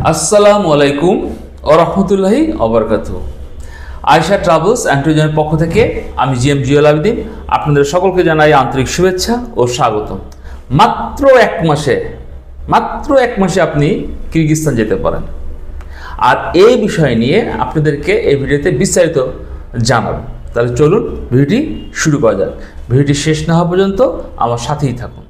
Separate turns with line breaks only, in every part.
আসসালামু আলাইকুম ওয়া রাহমাতুল্লাহি ওয়া বারাকাতুহু। আয়েশা ট্রাভেলস অ্যান্ড ট্যুরিজমের পক্ষ থেকে আমি জিএম জিয়াউল আবেদিন আপনাদের সকলকে জানাই আন্তরিক শুভেচ্ছা ও স্বাগত। মাত্র এক মাসে আপনি কিরগিজস্তান যেতে পারেন, আর এই বিষয় নিয়ে আপনাদেরকে এই ভিডিওতে বিস্তারিত জানাবো। তাহলে চলুন ভিডিওটি শুরু করা যাক। ভিডিওটি শেষ না হওয়া পর্যন্ত আমার সাথেই থাকুন।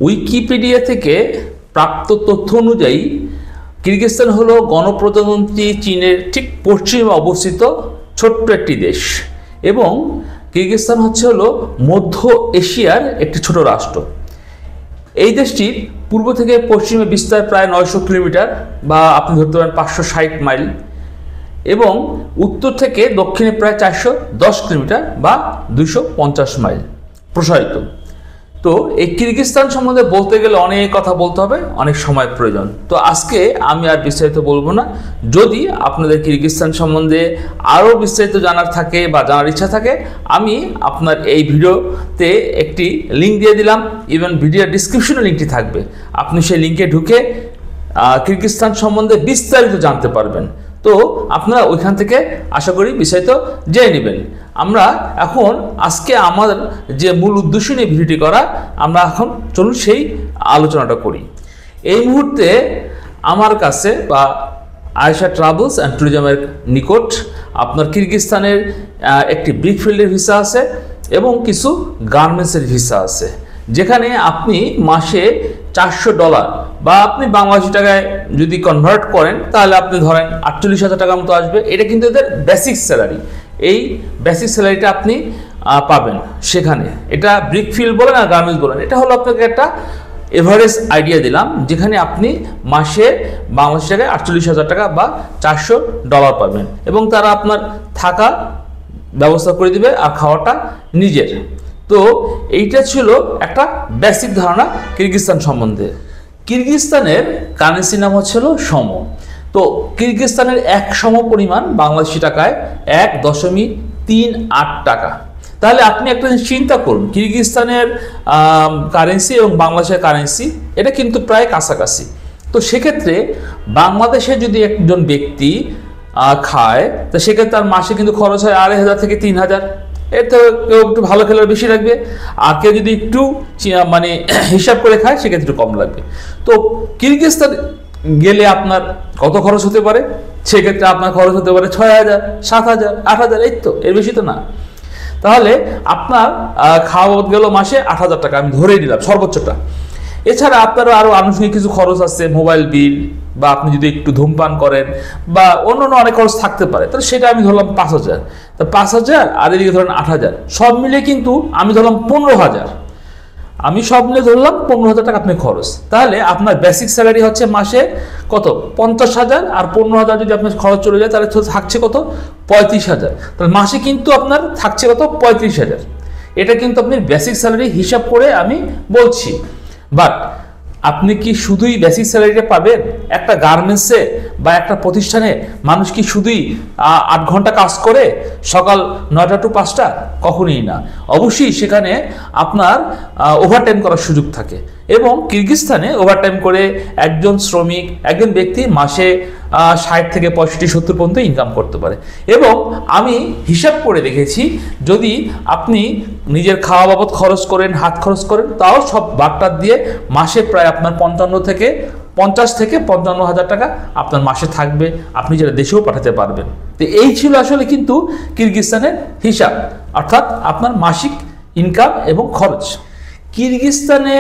উইকিপিডিয়া থেকে প্রাপ্ত তথ্য অনুযায়ী কিরগিজস্তান হলো গণপ্রজাতন্ত্রী চীনের ঠিক পশ্চিমে অবস্থিত ছোট্ট একটি দেশ, এবং কিরগিজস্তান হলো মধ্য এশিয়ার একটি ছোট রাষ্ট্র। এই দেশটির পূর্ব থেকে পশ্চিমে বিস্তার প্রায় 900 কিলোমিটার বা আপনি ধরতে পারেন 560 মাইল, এবং উত্তর থেকে দক্ষিণে প্রায় 410 কিলোমিটার বা 250 মাইল প্রসারিত। তো এই কিরগিজস্তান সম্বন্ধে বলতে গেলে অনেক কথা বলতে হবে, অনেক সময় প্রয়োজন। তো আজকে আমি আর বিস্তারিত বলবো না। যদি আপনাদের কিরগিজস্তান সম্বন্ধে আরও বিস্তারিত জানার থাকে বা জানার ইচ্ছা থাকে, আমি আপনার এই ভিডিওতে একটি লিঙ্ক দিয়ে দিলাম, ইভেন ভিডিওর ডিসক্রিপশনে লিঙ্কটি থাকবে। আপনি সেই লিঙ্কে ঢুকে কিরগিজস্তান সম্বন্ধে বিস্তারিত জানতে পারবেন। তো আপনারা ওইখান থেকে আশা করি বিস্তারিত জেনে নেবেন। আমরা এখন আজকে আমার যে মূল উদ্দেশ্য নিয়ে ভিডিওটি করা, আমরা এখন চলুন সেই আলোচনাটা করি। এই মুহূর্তে আমার কাছে বা আয়েশা ট্রাভেলস অ্যান্ড ট্যুরিজমের নিকট আপনার কিরগিজস্তানের একটি ব্রিকফিল্ডের ভিসা আছে এবং কিছু গার্মেন্টসের ভিসা আছে, যেখানে আপনি মাসে $400 বা আপনি বাংলাদেশি টাকায় যদি কনভার্ট করেন তাহলে আপনি ধরেন 48,000 টাকার মতো আসবে। এটা কিন্তু এদের বেসিক স্যালারি। এই বেসিক স্যালারিটা আপনি পাবেন সেখানে। এটা ব্রিকফিল্ড বলেন আর গার্মেন্টস বলেন, এটা হলো আপনাকে একটা এভারেজ আইডিয়া দিলাম, যেখানে আপনি মাসে বাংলাদেশি টাকায় 48,000 টাকা বা $400 পাবেন, এবং তারা আপনার থাকা ব্যবস্থা করে দিবে আর খাওয়াটা নিজের। তো এইটা ছিল একটা বেসিক ধারণা কিরগিজস্তান সম্বন্ধে। কিরগিজস্তানের কারেন্সি নাম হচ্ছিল সম। তো কিরগিজস্তানের এক সম পরিমাণ বাংলাদেশি টাকায় 1.38 টাকা। তাহলে আপনি একটা চিন্তা করুন, কিরগিজস্তানের কারেন্সি এবং বাংলাদেশের কারেন্সি এটা কিন্তু প্রায় কাছাকাছি। তো সেক্ষেত্রে বাংলাদেশে যদি একজন ব্যক্তি খায়, তো সেক্ষেত্রে তার মাসে কিন্তু খরচ হয় 2,500 থেকে 3,000। এর তো কেউ একটু ভালো খেলে বেশি লাগবে, আর কেউ যদি একটু মানে হিসাব করে খায় সেক্ষেত্রে একটু কম লাগবে। তো কিরগিজস্তান গেলে আপনার কত খরচ হতে পারে? সেক্ষেত্রে আপনার খরচ হতে পারে 6,000, 7,000, 8,000, এই তো, এর বেশি তো না। তাহলে আপনার খাওয়া বাবদ গেল মাসে 8,000 টাকা, আমি ধরেই দিলাম সর্বোচ্চটা। এছাড়া আপনারও আরও আনুষঙ্গিক কিছু খরচ আছে, মোবাইল বিল, বা আপনি যদি একটু ধূমপান করেন বা অন্য অনেক খরচ থাকতে পারে, তাহলে সেটা আমি ধরলাম 5,000। তো 5,000 আর এদিকে ধরেন 8,000, সব মিলে কিন্তু আমি ধরলাম 15,000। আমি সব মিলে ধরলাম 15,000 টাকা আপনি খরচ। তাহলে আপনার বেসিক স্যালারি হচ্ছে মাসে কত? 50,000, আর 15,000 যদি আপনার খরচ চলে যায় তাহলে থাকছে কত? 35,000। তাহলে মাসে কিন্তু আপনার থাকছে কত? 35,000। এটা কিন্তু আপনি বেসিক স্যালারি হিসাব করে আমি বলছি। বাট আপনি কি শুধুই বেসিক স্যালারিটা পাবেন? একটা গার্মেন্টসে বা একটা প্রতিষ্ঠানে মানুষ কি শুধুই 8 ঘন্টা কাজ করে সকাল 9টা টু 5টা? কখনোই না। অবশ্যই সেখানে আপনার ওভারটাইম করার সুযোগ থাকে, এবং কিরগিজস্তানে ওভারটাইম করে একজন শ্রমিক, একজন ব্যক্তি মাসে 60 থেকে 65-70 পর্যন্ত ইনকাম করতে পারে। এবং আমি হিসাব করে দেখেছি, যদি আপনি নিজের খাওয়া বাবদ খরচ করেন, হাত খরচ করেন, তাও সব বাট্টার দিয়ে মাসে প্রায় আপনার 50 থেকে 55,000 টাকা আপনার মাসে থাকবে, আপনি যেটা দেশেও পাঠাতে পারবেন। তো এই ছিল আসলে কিন্তু কিরগিজস্তানের হিসাব, অর্থাৎ আপনার মাসিক ইনকাম এবং খরচ। কিরগিজস্তানে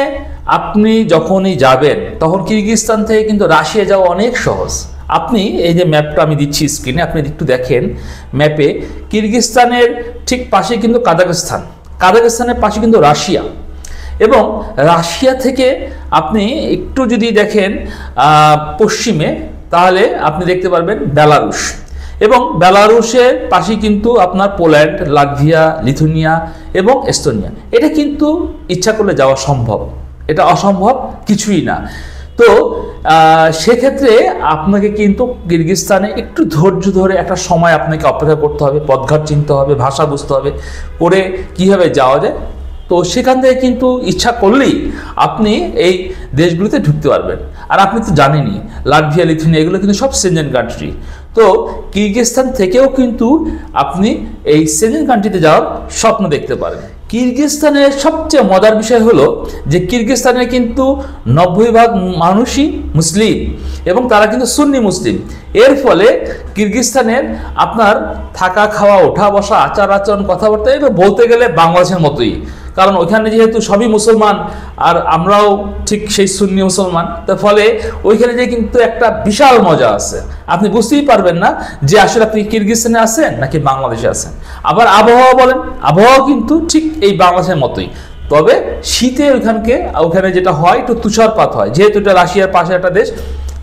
আপনি যখনই যাবেন তখন কিরগিজস্তান থেকে কিন্তু রাশিয়া যাওয়া অনেক সহজ। আপনি এই যে ম্যাপটা আমি দিচ্ছি স্ক্রিনে, আপনি একটু দেখেন ম্যাপে, কিরগিজস্তানের ঠিক পাশে কিন্তু কাজাখস্তান, কাজাখস্তানের পাশে কিন্তু রাশিয়া, এবং রাশিয়া থেকে আপনি একটু যদি দেখেন পশ্চিমে, তাহলে আপনি দেখতে পারবেন বেলারুশ, এবং বেলারুশের পাশে কিন্তু আপনার পোল্যান্ড, লাটভিয়া, লিথুনিয়া এবং এস্তোনিয়া। এটা কিন্তু ইচ্ছা করলে যাওয়া সম্ভব, এটা অসম্ভব কিছুই না। তো সেক্ষেত্রে আপনাকে কিন্তু কিরগিজস্তানে একটু ধৈর্য ধরে একটা সময় আপনাকে অপেক্ষা করতে হবে, পথঘাট চিনতে হবে, ভাষা বুঝতে হবে, করে কীভাবে যাওয়া যায়। তো সেখান থেকে কিন্তু ইচ্ছা করলেই আপনি এই দেশগুলোতে ঢুকতে পারবেন। আর আপনি তো জানেনই লাটভিয়া, লিথুনিয়া এগুলো কিন্তু সব সেনজেন কান্ট্রি। তো কিরগিজস্তান থেকেও কিন্তু আপনি এই সেনজেন কান্ট্রিতে যাওয়ার স্বপ্ন দেখতে পারেন। কিরগিজস্তানের সবচেয়ে মজার বিষয় হলো যে কিরগিজস্তানের কিন্তু 90% মানুষই মুসলিম এবং তারা কিন্তু সুন্নি মুসলিম। এর ফলে কিরগিজস্তানের আপনার থাকা, খাওয়া, ওঠা বসা, আচার আচরণ, কথাবার্তা এটা বলতে গেলে বাংলাদেশের মতোই। কারণ ওইখানে যেহেতু সবই মুসলমান আর আমরাও ঠিক সেই সুন্নি মুসলমান, তার ফলে ওইখানে যে কিন্তু একটা বিশাল মজা আছে। আপনি বুঝতেই পারবেন না যে আসলে আপনি কিরগিজস্তানে আছেন নাকি বাংলাদেশে আছেন। আবার আবহাওয়া বলেন, আবহাওয়া কিন্তু ঠিক এই বাংলাদেশের মতোই, তবে শীতে ওখানে যেটা হয় একটু তুষারপাত হয়, যেহেতু এটা রাশিয়ার পাশে একটা দেশ,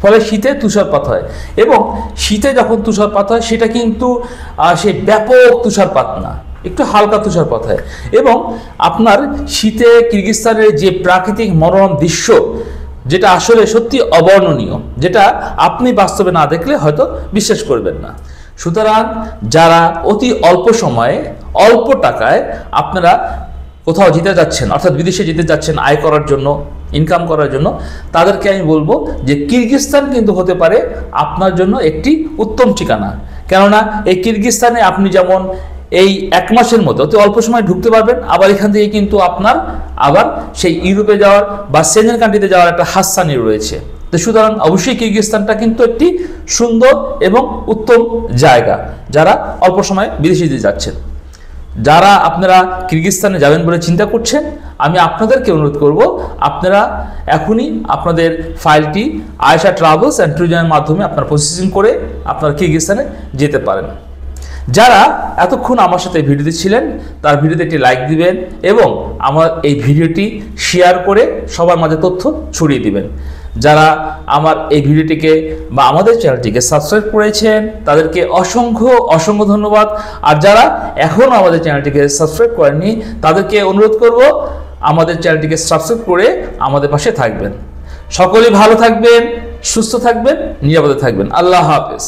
ফলে শীতে তুষারপাত হয়। এবং শীতে যখন তুষারপাত হয় সেটা কিন্তু সেই ব্যাপক তুষারপাত না, একটু হালকা তুষারপাত হয়। এবং আপনার শীতে কিরগিজস্তানের যে প্রাকৃতিক মনোরম দৃশ্য, যেটা আসলে সত্যি অবর্ণনীয়, যেটা আপনি বাস্তবে না দেখলে হয়তো বিশ্বাস করবেন না। সুতরাং যারা অতি অল্প সময়ে, অল্প টাকায় আপনারা কোথাও যেতে যাচ্ছেন, অর্থাৎ বিদেশে যেতে যাচ্ছেন আয় করার জন্য, ইনকাম করার জন্য, তাদেরকে আমি বলবো যে কিরগিজস্তান কিন্তু হতে পারে আপনার জন্য একটি উত্তম ঠিকানা। কেননা এই কিরগিজস্তানে আপনি যেমন এই 1 মাসের মধ্যে অতি অল্প সময় ঢুকতে পারবেন, আবার এখান থেকে কিন্তু আপনার আবার সেই ইউরোপে যাওয়ার বা সেনজেন কান্ট্রিতে যাওয়ার একটা হাতছানি রয়েছে। তো সুতরাং অবশ্যই কিরগিজস্তানটা কিন্তু একটি সুন্দর এবং উত্তম জায়গা যারা অল্প সময় বিদেশে যাচ্ছেন। যারা আপনারা কিরগিজস্তানে যাবেন বলে চিন্তা করছেন, আমি আপনাদেরকে অনুরোধ করব আপনারা এখনই আপনাদের ফাইলটি আয়েশা ট্রাভেলস অ্যান্ড ট্যুরিজমের মাধ্যমে আপনারা প্রসেসিং করে আপনারা কিরগিজস্তানে যেতে পারেন। যারা এতক্ষণ আমার সাথে ভিডিওতে ছিলেন তার ভিডিওতে একটি লাইক দিবেন এবং আমার এই ভিডিওটি শেয়ার করে সবার মাঝে তথ্য ছড়িয়ে দিবেন। যারা আমার এই ভিডিওটিকে বা আমাদের চ্যানেলটিকে সাবস্ক্রাইব করেছেন তাদেরকে অসংখ্য অসংখ্য ধন্যবাদ। আর যারা এখনও আমাদের চ্যানেলটিকে সাবস্ক্রাইব করেননি তাদেরকে অনুরোধ করব আমাদের চ্যানেলটিকে সাবস্ক্রাইব করে আমাদের পাশে থাকবেন। সকলেই ভালো থাকবেন, সুস্থ থাকবেন, নিরাপদে থাকবেন। আল্লাহ হাফেজ।